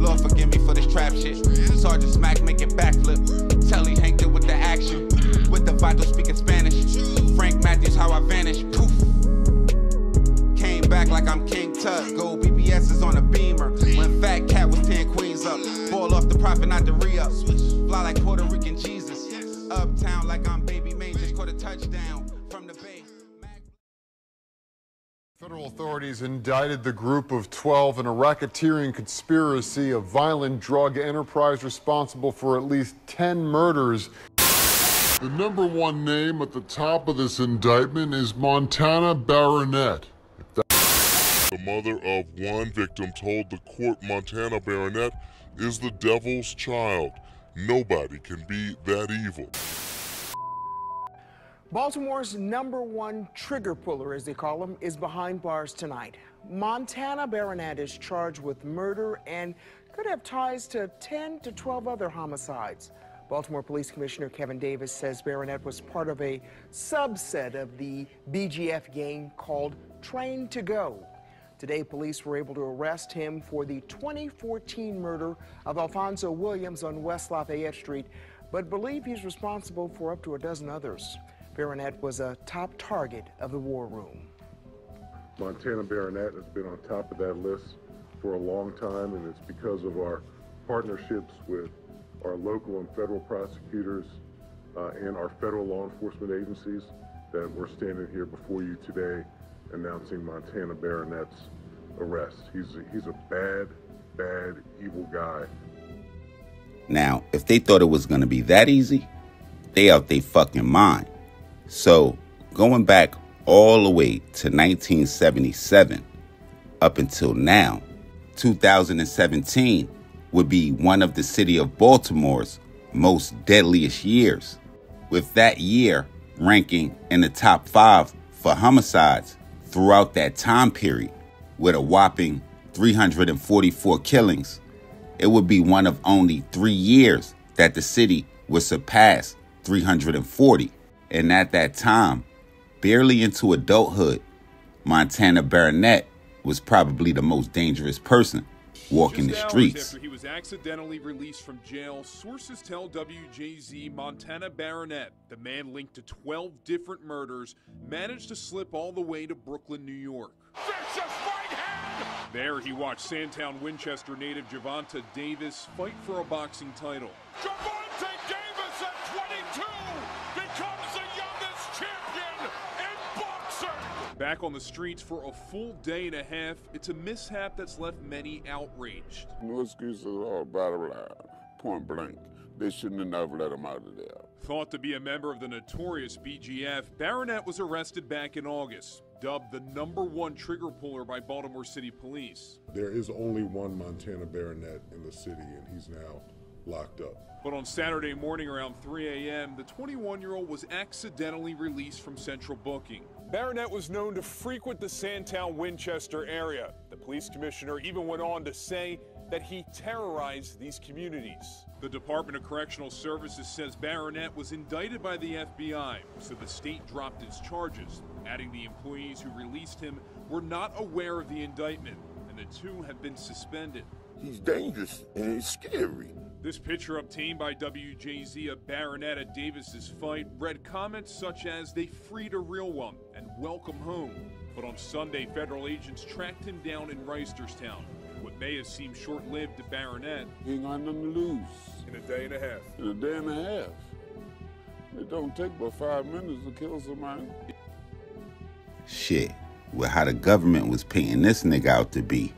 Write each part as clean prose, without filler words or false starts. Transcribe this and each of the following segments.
Lord forgive me for this trap shit. Sergeant Smack making backflip. Telly Hank with the action. With the vital speaking Spanish. Frank Matthews, how I vanish. Poof. Came back like I'm King Tut. Gold BBS is on a beamer. When Fat Cat was 10 queens up. Ball off the profit, not the re-up. Fly like Puerto Rican Jesus. Uptown like I'm Baby May. Just caught a touchdown from the Bay. Federal authorities indicted the group of 12 in a racketeering conspiracy, a violent drug enterprise responsible for at least 10 murders. The number one name at the top of this indictment is Montana Barronette. The mother of one victim told the court Montana Barronette is the devil's child. Nobody can be that evil. Baltimore's #1 trigger puller, as they call him, is behind bars tonight. Montana Barronette is charged with murder and could have ties to 10 to 12 other homicides. Baltimore Police Commissioner Kevin Davis says Barronette was part of a subset of the BGF gang called Train to Go. Today, police were able to arrest him for the 2014 murder of Alfonso Williams on West Lafayette Street, but believe he's responsible for up to a dozen others. Barronette was a top target of the war room. Montana Barronette has been on top of that list for a long time, and it's because of our partnerships with our local and federal prosecutors and our federal law enforcement agencies that we're standing here before you today announcing Montana Barronette's arrest. He's a bad, bad, evil guy. Now, if they thought it was going to be that easy, they out they fucking mind. So, going back all the way to 1977, up until now, 2017 would be one of the city of Baltimore's most deadliest years, with that year ranking in the top 5 for homicides throughout that time period, with a whopping 344 killings. It would be one of only 3 years that the city would surpass 340. And at that time, barely into adulthood, Montana Barronette was probably the most dangerous person walking the streets. After he was accidentally released from jail, sources tell WJZ Montana Barronette, the man linked to 12 different murders, managed to slip all the way to Brooklyn, New York. There he watched Sandtown, Winchester native Gervonta Davis fight for a boxing title. Gervonta Davis at 22 becomes the youngest champion in boxing. Back on the streets for a full day and a half, it's a mishap that's left many outraged. No excuses or bottom line, point blank. They shouldn't have never let him out of there. Thought to be a member of the notorious BGF, Barronette was arrested back in August, dubbed the #1 trigger puller by Baltimore City Police. There is only one Montana Barronette in the city, and he's now locked up. But on Saturday morning around 3 a.m., the 21-year-old was accidentally released from central booking. Barronette was known to frequent the Sandtown, Winchester area. The police commissioner even went on to say that he terrorized these communities. The Department of Correctional Services says Barronette was indicted by the FBI, so the state dropped its charges, adding the employees who released him were not aware of the indictment, and the two have been suspended. He's dangerous and he's scary. This picture obtained by WJZ of Barronette at Davis's fight read comments such as, "They freed a real one," and "Welcome home." But on Sunday, federal agents tracked him down in Reisterstown. What may have seemed short-lived to Barronette, He ain't got nothing to lose. In a day and a half. In a day and a half. It don't take but 5 minutes to kill somebody. Shit, with how the government was painting this nigga out to be,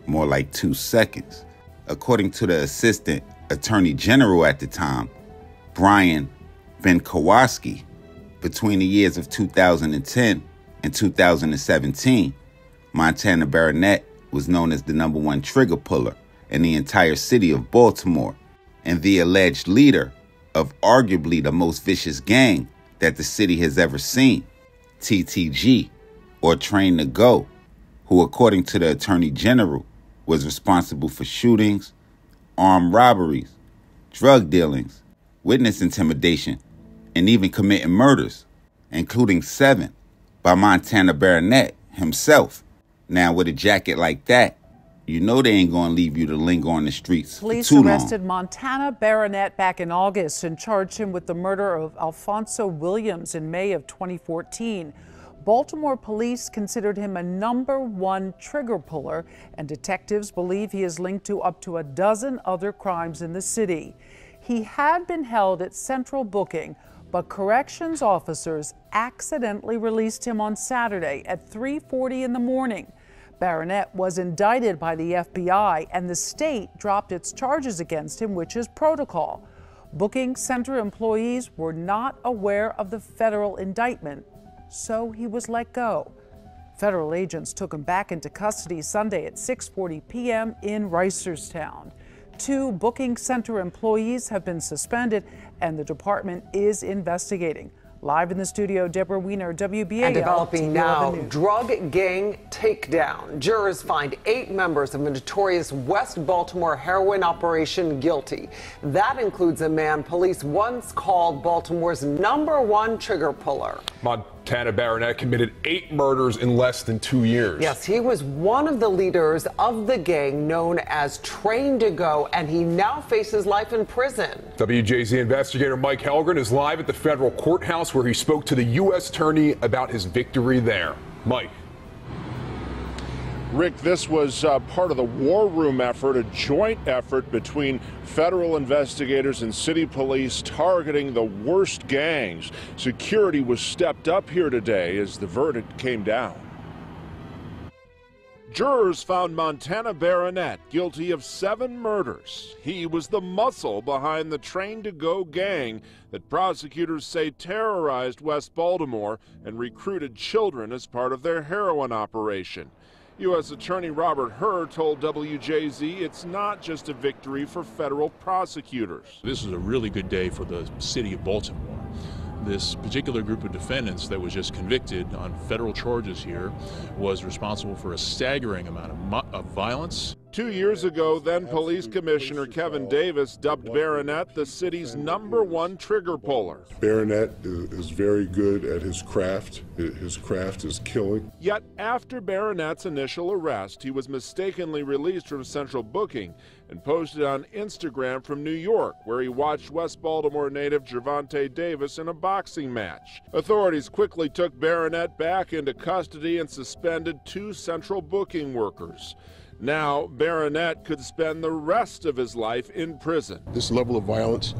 more like 2 seconds. According to the Assistant Attorney General at the time, Brian Ben Kowalski, between the years of 2010 and 2017, Montana Barronette was known as the #1 trigger puller in the entire city of Baltimore and the alleged leader of arguably the most vicious gang that the city has ever seen, TTG, or Train to Go, who, according to the Attorney General, was responsible for shootings, armed robberies, drug dealings, witness intimidation, and even committing murders, including 7 by Montana Barronette himself. Now, with a jacket like that, You know they ain't gonna leave you to linger on the streets Police for too arrested long. Montana Barronette back in August and charged him with the murder of Alfonso Williams in May of 2014. Baltimore police considered him a #1 trigger puller, and detectives believe he is linked to up to a dozen other crimes in the city. He had been held at central booking, but corrections officers accidentally released him on Saturday at 3:40 in the morning. Barronette was indicted by the FBI, and the state dropped its charges against him, which is protocol. Booking center employees were not aware of the federal indictment, so he was let go. Federal agents took him back into custody Sunday at 6:40 p.m. in Reisterstown. 2 booking center employees have been suspended, and the department is investigating. Live in the studio, Deborah Wiener, WBAL. And developing now, drug gang takedown. Jurors find 8 members of a notorious West Baltimore heroin operation guilty. That includes a man police once called Baltimore's #1 trigger puller. Montana Barronette committed 8 murders in less than 2 years. Yes, he was one of the leaders of the gang known as Train to Go, and he now faces life in prison. WJZ investigator Mike Helgren is live at the federal courthouse where he spoke to the U.S. attorney about his victory there. Mike. Rick, this was part of the War Room effort, a joint effort between federal investigators and city police targeting the worst gangs. Security was stepped up here today as the verdict came down. Jurors found Montana Barronette guilty of 7 murders. He was the muscle behind the Train to Go gang that prosecutors say terrorized West Baltimore and recruited children as part of their heroin operation. U.S. Attorney Robert Hur told WJZ it's not just a victory for federal prosecutors. This is a really good day for the city of Baltimore. This particular group of defendants that was just convicted on federal charges here was responsible for a staggering amount of violence. 2 years ago, then Police Commissioner Kevin Davis dubbed Barronette the city's #1 trigger puller. Barronette is very good at his craft. His craft is killing. Yet after Barronette's initial arrest, he was mistakenly released from central booking and posted on Instagram from New York, where he watched West Baltimore native Gervonta Davis in a boxing match. Authorities quickly took Barronette back into custody and suspended 2 central booking workers. Now, Barronette could spend the rest of his life in prison. This level of violence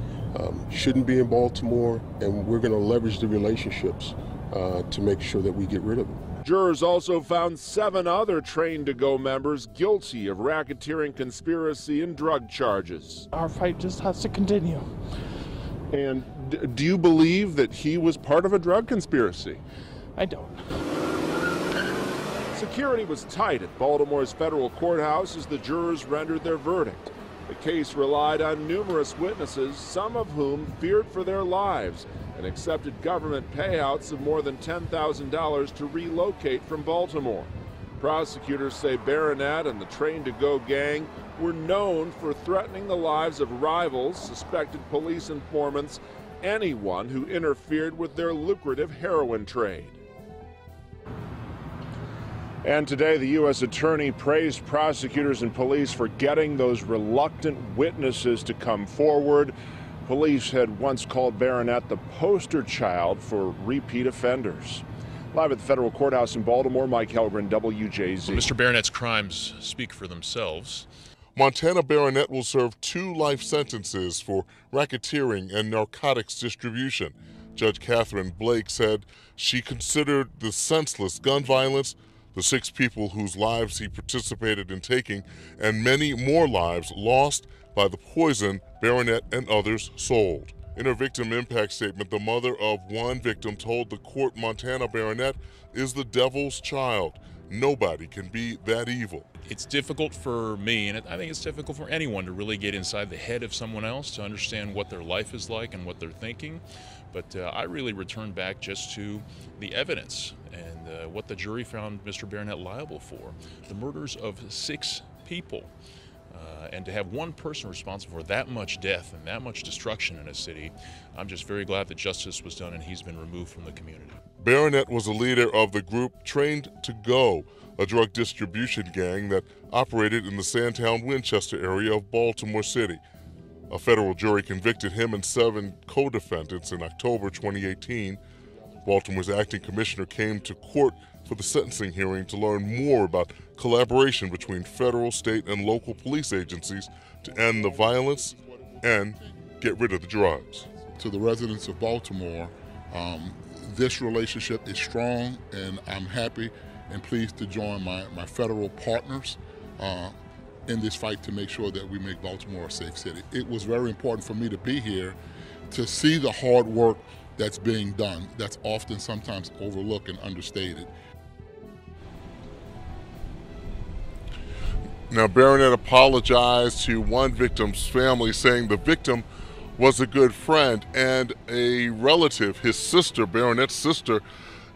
shouldn't be in Baltimore, and we're going to leverage the relationships to make sure that we get rid of it. Jurors also found 7 other Train to Go members guilty of racketeering, conspiracy, and drug charges. Our fight just has to continue. And do you believe that he was part of a drug conspiracy? I don't. Security was tight at Baltimore's federal courthouse as the jurors rendered their verdict. The case relied on numerous witnesses, some of whom feared for their lives and accepted government payouts of more than $10,000 to relocate from Baltimore. Prosecutors say Barronette and the Train to Go gang were known for threatening the lives of rivals, suspected police informants, anyone who interfered with their lucrative heroin trade. And today, the U.S. Attorney praised prosecutors and police for getting those reluctant witnesses to come forward. Police had once called Barronette the poster child for repeat offenders. Live at the federal courthouse in Baltimore, Mike Helgren, WJZ. Well, Mr. Barronette's crimes speak for themselves. Montana Barronette will serve 2 life sentences for racketeering and narcotics distribution. Judge Catherine Blake said she considered the senseless gun violence, the 6 people whose lives he participated in taking, and many more lives lost by the poison Barronette and others sold. In her victim impact statement, the mother of one victim told the court Montana Barronette is the devil's child. Nobody can be that evil. It's difficult for me, and I think it's difficult for anyone to really get inside the head of someone else to understand what their life is like and what they're thinking. But I really return back just to the evidence and what the jury found Mr. Barronette liable for. The murders of 6 people. And to have one person responsible for that much death and that much destruction in a city, I'm just very glad that justice was done and he's been removed from the community. Barronette was a leader of the group Trained to Go, a drug distribution gang that operated in the Sandtown, Winchester area of Baltimore City. A federal jury convicted him and 7 co-defendants in October 2018. Baltimore's acting commissioner came to court for the sentencing hearing to learn more about collaboration between federal, state, and local police agencies to end the violence and get rid of the drugs. To the residents of Baltimore, this relationship is strong, and I'm happy and pleased to join my federal partners in this fight to make sure that we make Baltimore a safe city. It was very important for me to be here to see the hard work that's being done, that's often sometimes overlooked and understated. Now, Barronette apologized to one victim's family, saying the victim was a good friend, and a relative, his sister, Barronette's sister,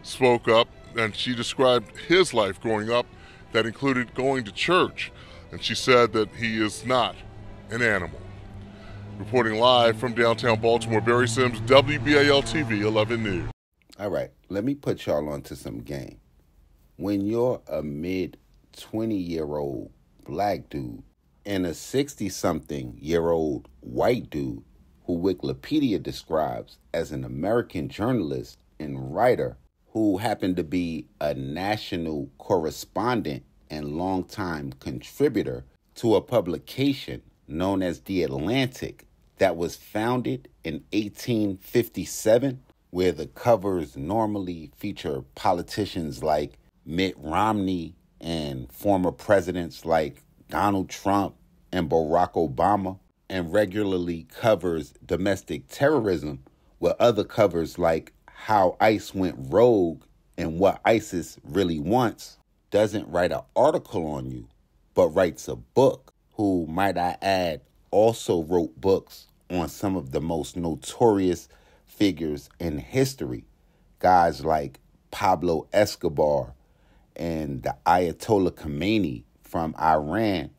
spoke up, and she described his life growing up that included going to church, and she said that he is not an animal. Reporting live from downtown Baltimore, Barry Sims, WBAL-TV 11 News. All right, let me put y'all onto some game. When you're a mid-20-year-old black dude and a 60-something-year-old white dude who Wikipedia describes as an American journalist and writer who happened to be a national correspondent and longtime contributor to a publication known as The Atlantic that was founded in 1857, where the covers normally feature politicians like Mitt Romney and former presidents like Donald Trump and Barack Obama, and regularly covers domestic terrorism, with other covers like How ICE Went Rogue and What ISIS Really Wants, doesn't write an article on you, but writes a book, who, might I add, also wrote books on some of the most notorious figures in history, guys like Pablo Escobar and the Ayatollah Khomeini from Iran,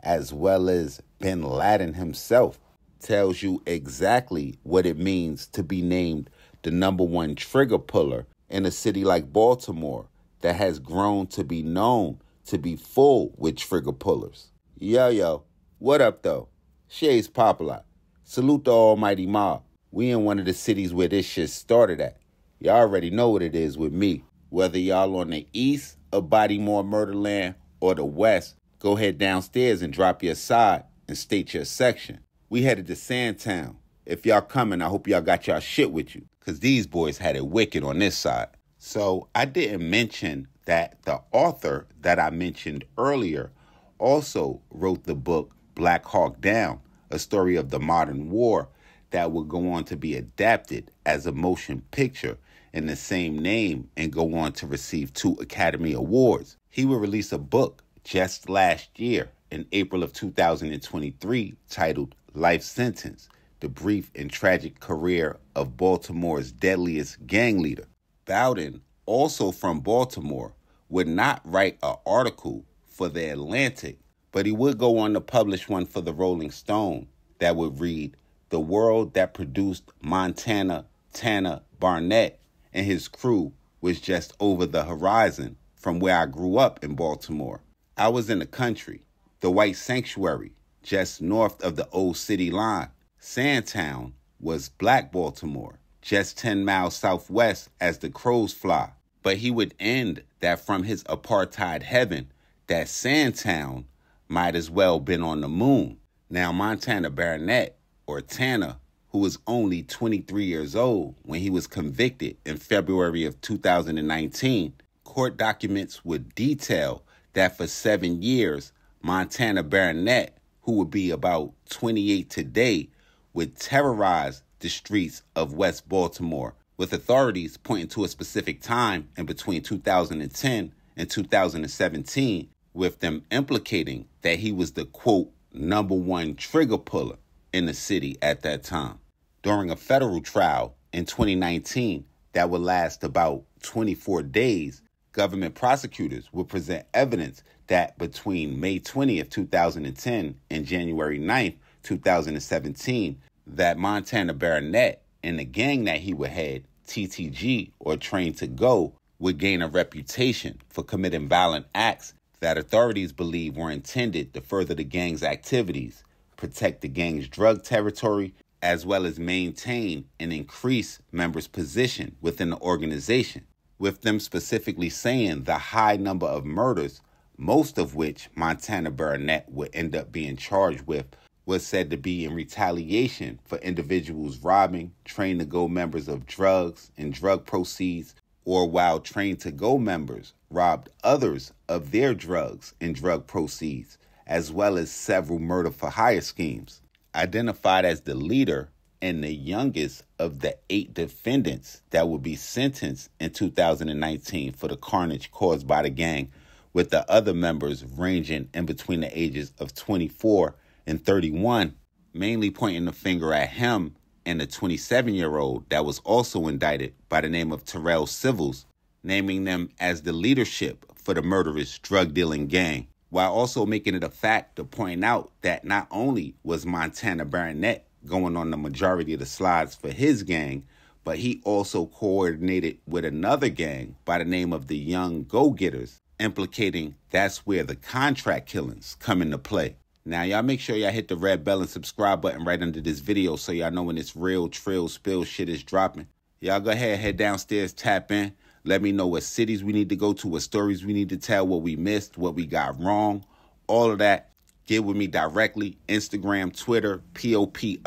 as well as bin Laden himself, tells you exactly what it means to be named the #1 trigger puller in a city like Baltimore that has grown to be known to be full with trigger pullers. Yo, what up though? Shay's Popalot. Salute the almighty mob. We in one of the cities where this shit started at. Y'all already know what it is with me. Whether y'all on the east of Bodymore Murderland or the west, go head downstairs and drop your side and state your section. We headed to Sandtown. If y'all coming, I hope y'all got y'all shit with you, because these boys had it wicked on this side. So I didn't mention that the author that I mentioned earlier also wrote the book Black Hawk Down, a story of the modern war that would go on to be adapted as a motion picture in the same name and go on to receive 2 Academy Awards. He would release a book just last year in April of 2023 titled Life Sentence, the brief and tragic career of Baltimore's deadliest gang leader. Bowden, also from Baltimore, would not write an article for The Atlantic, but he would go on to publish one for the Rolling Stone that would read, "The world that produced Montana Tanner Barnett and his crew was just over the horizon from where I grew up in Baltimore. I was in the country, the white sanctuary, just north of the old city line. Sandtown was black Baltimore, just 10 miles southwest as the crows fly." But he would end that from his apartheid heaven, that Sandtown might as well been on the moon. Now, Montana Barronette, or Tanner, who was only 23 years old when he was convicted in February of 2019, court documents would detail that for 7 years, Montana Barronette, who would be about 28 today, would terrorize the streets of West Baltimore, with authorities pointing to a specific time in between 2010 and 2017, with them implicating that he was the, quote, #1 trigger puller in the city at that time. During a federal trial in 2019 that would last about 24 days, Government prosecutors would present evidence that between May 20th, 2010 and January 9th, 2017, that Montana Barronette and the gang that he would head, TTG, or Train to Go, would gain a reputation for committing violent acts that authorities believe were intended to further the gang's activities, protect the gang's drug territory, as well as maintain and increase members' position within the organization, with them specifically saying the high number of murders, most of which Montana Barronette would end up being charged with, was said to be in retaliation for individuals robbing Train to Go members of drugs and drug proceeds, or while Train to Go members robbed others of their drugs and drug proceeds, as well as several murder-for-hire schemes. Identified as the leader and the youngest of the 8 defendants that would be sentenced in 2019 for the carnage caused by the gang, with the other members ranging in between the ages of 24 and 31, mainly pointing the finger at him and the 27-year-old that was also indicted by the name of Terrell Civils, naming them as the leadership for the murderous drug-dealing gang, while also making it a fact to point out that not only was Montana Barronette going on the majority of the slides for his gang, but he also coordinated with another gang by the name of the Young Go-Getters, implicating that's where the contract killings come into play. Now, y'all make sure y'all hit the red bell and subscribe button right under this video so y'all know when this real trill spill shit is dropping. Y'all go ahead, head downstairs, tap in. Let me know what cities we need to go to, what stories we need to tell, what we missed, what we got wrong, all of that. Get with me directly, Instagram, Twitter, POP_A_LOT.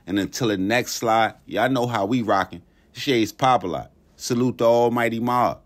And until the next slide, y'all know how we rocking. Shades Popalot. Salute the almighty MOBB.